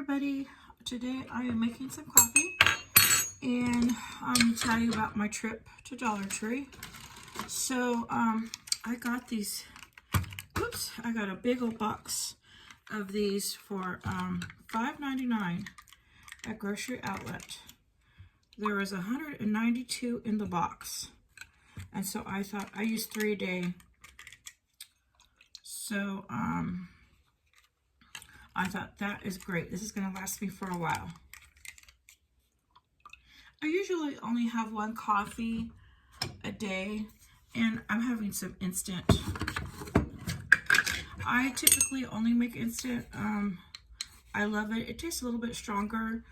everybody. Today I am making some coffee and I'm going to tell you about my trip to Dollar Tree. So I got these, I got a big old box of these for $5.99 at Grocery Outlet. There was 192 in the box, and so I thought I use 3 a day. So I thought that is great. This is going to last me for a while. I usually only have one coffee a day, and I'm having some instant. I typically only make instant. I love it. It tastes a little bit stronger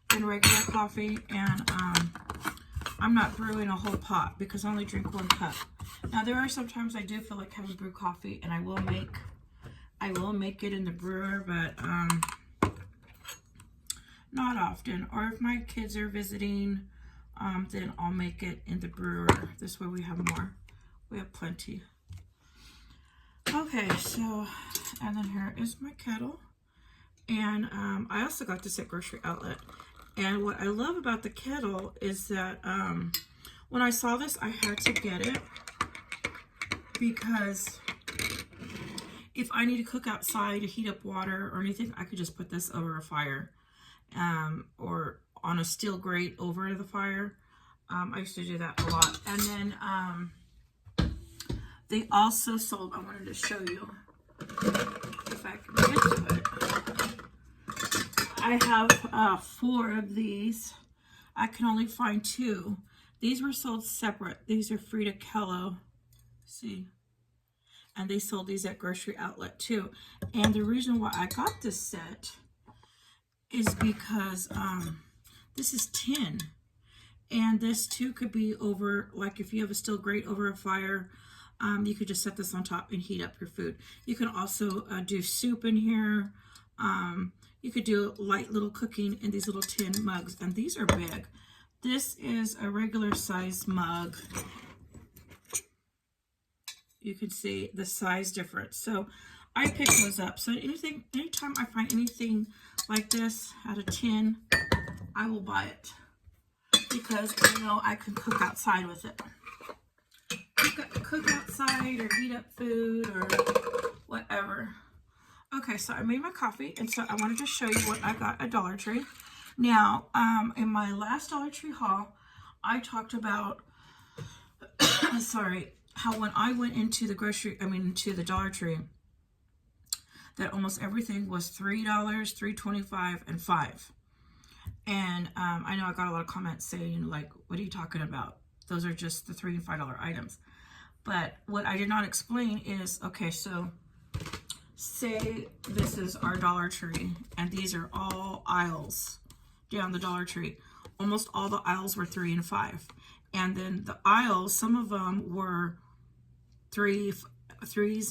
than regular coffee, and I'm not brewing a whole pot because I only drink 1 cup. Now there are sometimes I do feel like having brewed coffee, and I will make it in the brewer, but not often. Or if my kids are visiting, then I'll make it in the brewer. This way we have more. We have plenty. Okay, so, and then here is my kettle. And I also got this at Grocery Outlet. And what I love about the kettle is that when I saw this, I had to get it because if I need to cook outside to heat up water or anything, I could just put this over a fire or on a steel grate over the fire. I used to do that a lot. And then they also sold, I wanted to show you if I can get to it. I have 4 of these. I can only find 2. These were sold separate. These are Frida Kahlo. See? And they sold these at Grocery Outlet too. And the reason why I got this set is because this is tin. And this too could be over, like if you have a steel grate over a fire, you could just set this on top and heat up your food. You can also do soup in here. You could do light little cooking in these little tin mugs, and these are big. This is a regular size mug. You can see the size difference. So I pick those up. So anytime I find anything like this at a tin, I will buy it because I know I can cook outside with it. Cook outside or heat up food or whatever. Okay, so I made my coffee, and so I wanted to show you what I got at Dollar Tree. Now, in my last Dollar Tree haul, I talked about, how when I went into the Dollar Tree, that almost everything was $3, $3.25, and $5. And I know I got a lot of comments saying, like, what are you talking about? Those are just the $3 and $5 items. But what I did not explain is, okay, so say this is our Dollar Tree, and these are all aisles down the Dollar Tree. Almost all the aisles were $3 and $5. And then the aisles, some of them were threes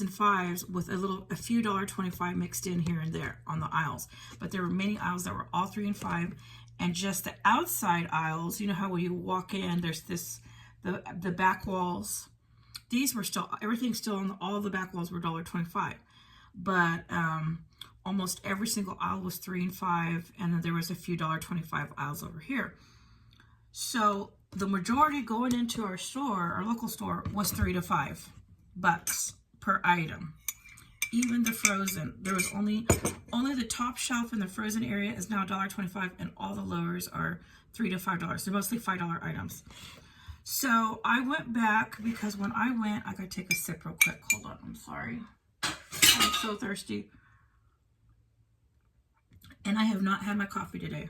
and $5s with a few $1.25 mixed in here and there on the aisles. But there were many aisles that were all $3 and $5, and just the outside aisles, you know how when you walk in, there's the back walls. These were still, everything still on all the back walls were $1.25. But almost every single aisle was $3 and $5, and then there was a few $1.25 aisles over here. So the majority going into our store, our local store, was $3 to $5 per item. Even the frozen, there was only the top shelf in the frozen area is now $1.25, and all the lowers are $3 to $5. They're mostly $5 items. So I went back because when I went, I gotta take a sip real quick. Hold on, I'm sorry. I'm so thirsty. And I have not had my coffee today.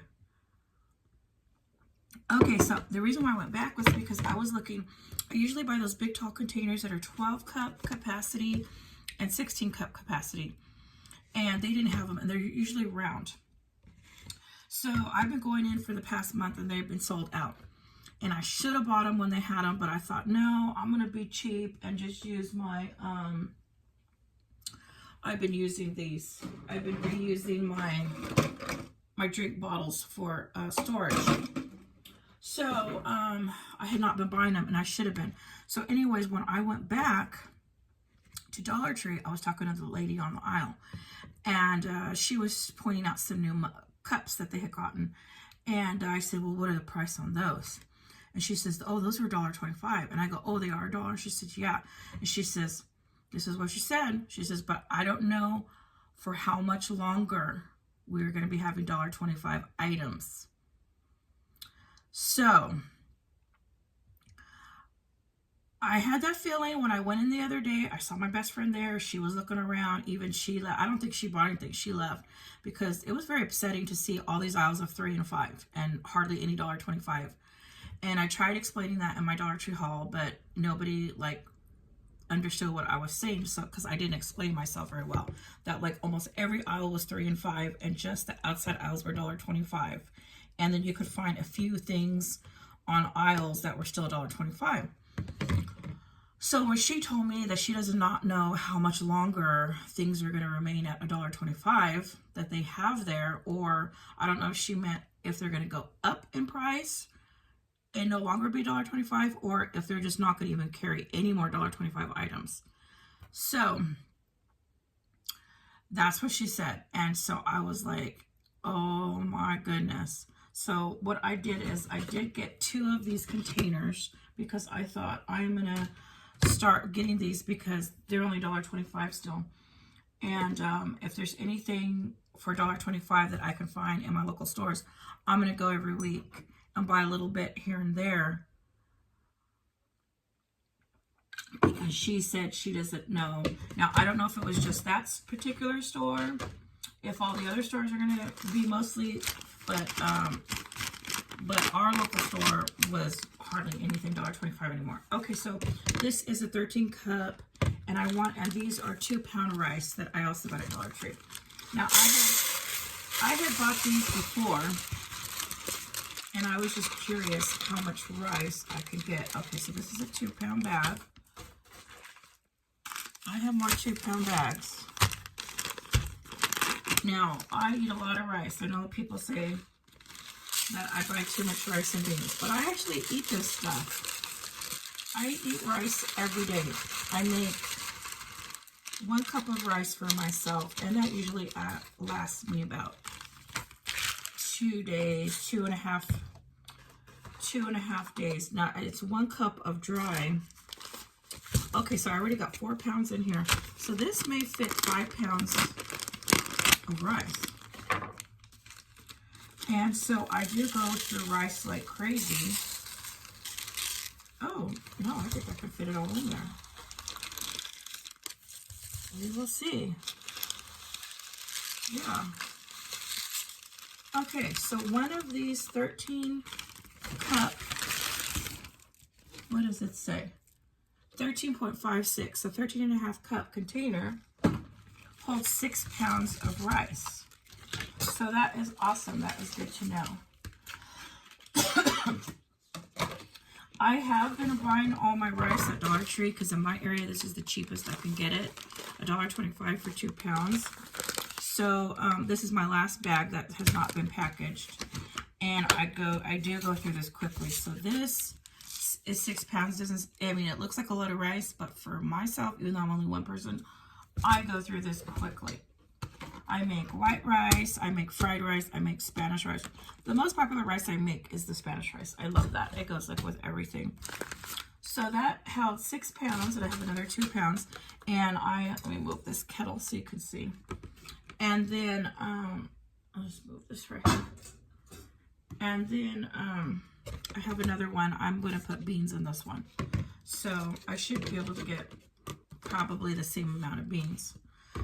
Okay, so the reason why I went back was because I was looking, I usually buy those big tall containers that are 12 cup capacity and 16 cup capacity. And they didn't have them, and they're usually round. So I've been going in for the past month, and they've been sold out. And I should have bought them when they had them, but I thought, no, I'm going to be cheap and just use my, I've been using these. I've been reusing my drink bottles for storage. So I had not been buying them, and I should have been. So anyways, when I went back to Dollar Tree, I was talking to the lady on the aisle, and she was pointing out some new cups that they had gotten. And I said, well, what are the price on those? And she says, oh, those were $1.25. And I go, oh, they are $1? She said, yeah. And she says, this is what she said. She says, but I don't know for how much longer we're going to be having $1.25 items. So I had that feeling when I went in the other day. I saw my best friend there. She was looking around. Even she left. I don't think she bought anything. She left because it was very upsetting to see all these aisles of 3 and 5 and hardly any $1.25. And I tried explaining that in my Dollar Tree haul, but nobody like understood what I was saying. So because I didn't explain myself very well, that like almost every aisle was 3 and 5, and just the outside aisles were $1.25. And then you could find a few things on aisles that were still $1.25. So when she told me that she does not know how much longer things are going to remain at $1.25 that they have there, or I don't know if she meant if they're going to go up in price and no longer be $1.25, or if they're just not going to even carry any more $1.25 items. So that's what she said. And so I was like, oh my goodness. So what I did is I did get 2 of these containers because I thought I'm going to start getting these because they're only $1.25 still. And if there's anything for $1.25 that I can find in my local stores, I'm going to go every week and buy a little bit here and there. Because she said she doesn't know. Now, I don't know if it was just that particular store, if all the other stores are going to be mostly, but our local store was hardly anything $1.25 anymore. Okay, so this is a 13 cup, and these are 2-pound rice that I also got at Dollar Tree. Now I had bought these before, and I was just curious how much rice I could get. Okay, so this is a 2-pound bag. I have more 2-pound bags. Now, I eat a lot of rice. I know people say that I buy too much rice and beans, but I actually eat this stuff. I eat rice every day. I make 1 cup of rice for myself, and that usually lasts me about 2 days, 2.5 days. Now, it's 1 cup of dry. Okay, so I already got 4 pounds in here. So this may fit 5 pounds of rice. And so I do go through rice like crazy. Oh, no, I think I can fit it all in there. We will see. Yeah. Okay, so one of these 13 cup, what does it say? 13.56, so 13.5 cup container holds 6 pounds of rice. So that is awesome. That is good to know. I have been buying all my rice at Dollar Tree because in my area this is the cheapest I can get it. $1.25 for 2 pounds. So this is my last bag that has not been packaged, and I do go through this quickly. So this is 6 pounds. It looks like a lot of rice, but for myself, even though I'm only one person, I go through this quickly. I make white rice, I make fried rice, I make Spanish rice. The most popular rice I make is the Spanish rice. I love that. It goes like with everything. So that held 6 pounds, and I have another 2 pounds. And let me move this kettle so you can see. And then, I'll just move this right here. And then, I have another one. I'm going to put beans in this one. So I should be able to get probably the same amount of beans.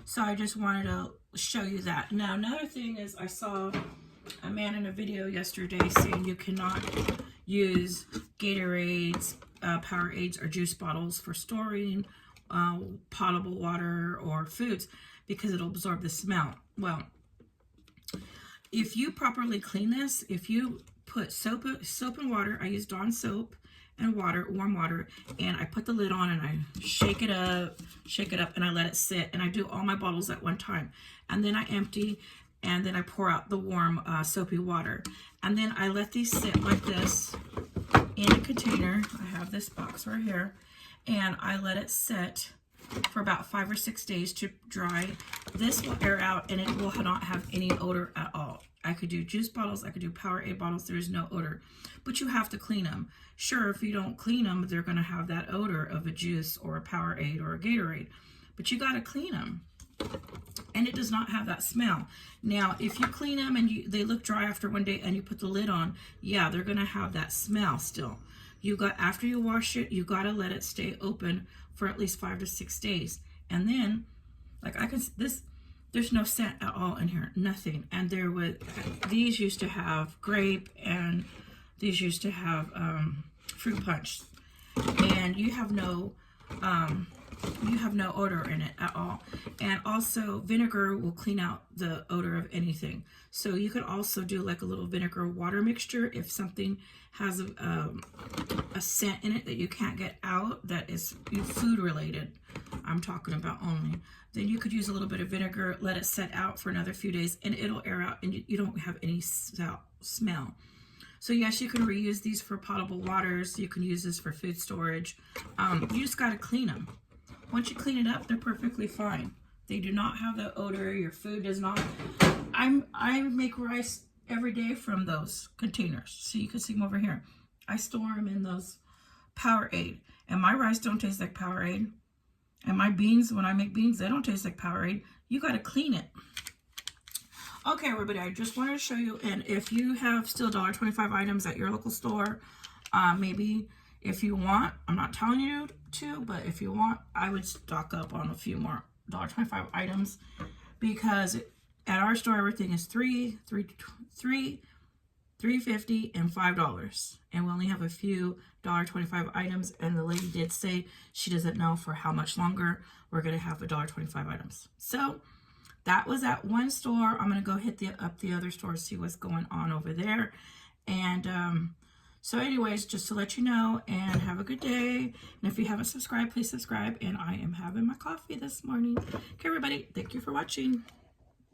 So I just wanted to show you that. Now, another thing is I saw a man in a video yesterday saying you cannot use Gatorades, Powerades, or juice bottles for storing potable water or foods because it'll absorb the smell. Well, if you properly clean this, if you put soap and water, I use Dawn soap and water, warm water, and I put the lid on and I shake it up, and I let it sit, and I do all my bottles at one time. And then I empty, and then I pour out the warm soapy water. And then I let these sit like this in a container. I have this box right here, and I let it sit for about 5 or 6 days to dry. This will air out, and it will not have any odor at all. I could do juice bottles. I could do Powerade bottles. There's no odor, but you have to clean them. Sure, if you don't clean them, they're going to have that odor of a juice or a Powerade or a Gatorade, but you got to clean them. And it does not have that smell. Now, if you clean them and they look dry after one day and you put the lid on, yeah, they're going to have that smell still. After you wash it, you got to let it stay open for at least 5 to 6 days. And then, like there's no scent at all in here, nothing. And these used to have grape, and these used to have fruit punch. And you have no odor in it at all. And also vinegar will clean out the odor of anything. So you could also do like a little vinegar water mixture if something has a scent in it that you can't get out, that is food related, I'm talking about only. Then you could use a little bit of vinegar, let it set out for another few days, and it'll air out and you don't have any smell. So yes, you can reuse these for potable waters. You can use this for food storage. You just got to clean them. Once you clean it up, they're perfectly fine. They do not have the odor. Your food does not. I make rice every day from those containers. So you can see them over here. I store them in those Powerade. And my rice don't taste like Powerade. And my beans, when I make beans, they don't taste like Powerade. You got to clean it. Okay, everybody, I just wanted to show you. And if you have still $1.25 items at your local store, maybe if you want, I'm not telling you to, but if you want, I would stock up on a few more $1.25 items, because at our store everything is $3.50 and $5, and we only have a few $1.25 items. And the lady did say she doesn't know for how much longer we're going to have $1.25 items. So that was at one store. I'm going to go hit up the other stores, see what's going on over there. And so anyways, just to let you know, and have a good day. And if you haven't subscribed, please subscribe. And I am having my coffee this morning. Okay, everybody, thank you for watching.